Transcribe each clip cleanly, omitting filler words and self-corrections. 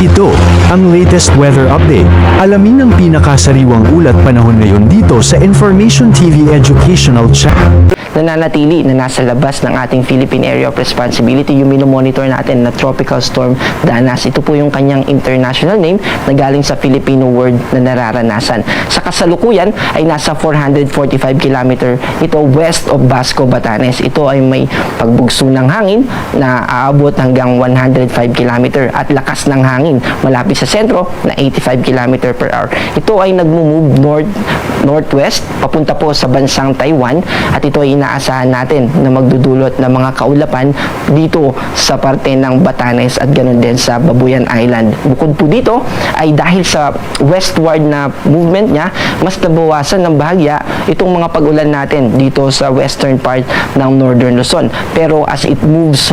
Ito, ang latest weather update. Alamin ang pinakasariwang ulat panahon ngayon dito sa Information TV Educational Channel. Nananatili na nasa labas ng ating Philippine Area of Responsibility yung minomonitor natin na Tropical Storm Danas. Ito po yung kanyang international name na galing sa Filipino word na nararanasan. Sa kasalukuyan ay nasa 445 km ito west of Basco, Batanes. Ito ay may pagbugso ng hangin na aabot hanggang 105 km at lakas ng hangin malapit sa sentro na 85 km per hour. Ito ay nagmo-move northwest papunta po sa bansang Taiwan at ito ay inaasahan natin na magdudulot ng mga kaulapan dito sa parte ng Batanes at ganoon din sa Babuyan Island. Bukod po dito ay dahil sa westward na movement niya, mas nabawasan ng bahagya itong mga pag-ulan natin dito sa western part ng Northern Luzon. Pero as it moves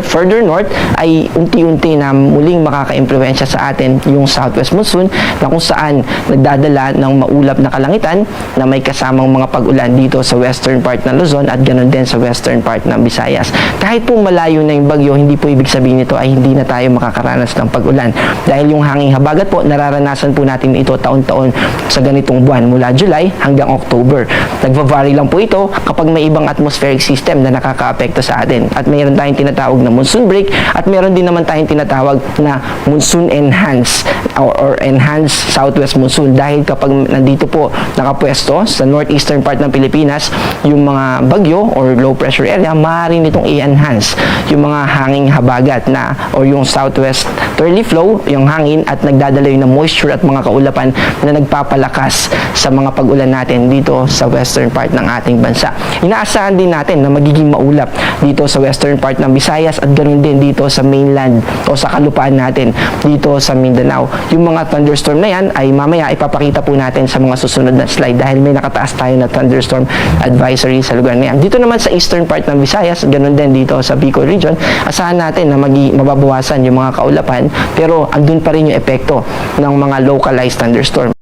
further north, ay unti-unti na muling makaka-impluwensya sa atin yung southwest monsoon na kung saan nagdadala ng maulap na kalangitan na may kasamang mga pag-ulan dito sa western part ng Luzon at ganoon din sa western part ng Visayas. Kahit po malayo na yung bagyo, hindi po ibig sabihin nito ay hindi na tayo makakaranas ng pag-ulan. Dahil yung hanging habagat po, nararanasan po natin ito taon-taon sa ganitong buwan mula July hanggang October. Nagva-vary lang po ito kapag may ibang atmospheric system na nakaka-apekto sa atin. At mayroon tayong tinatawag na monsoon break at mayroon din naman tayong tinatawag na monsoon enhanced or enhanced southwest monsoon dahil kapag nandito po nakapwesto sa northeastern part ng Pilipinas yung mga bagyo or low pressure area, maaaring nitong i-enhance yung mga hanging habagat na or yung southwest early flow, yung hangin at nagdadala yun ng moisture at mga kaulapan na nagpapalakas sa mga pag-ulan natin dito sa western part ng ating bansa. Inaasahan din natin na magiging maulap dito sa western part ng Visayas at ganoon din dito sa mainland o sa kalupaan natin dito sa Mindanao. Yung mga thunderstorm na yan ay mamaya ipapakita po natin sa mga susunod na slide dahil may nakataas tayo na thunderstorm advisory sa lugar na yan. Dito naman sa eastern part ng Visayas, ganoon din dito sa Bicol region, asahan natin na mababawasan yung mga kaulapan pero andun pa rin yung epekto ng mga localized thunderstorm.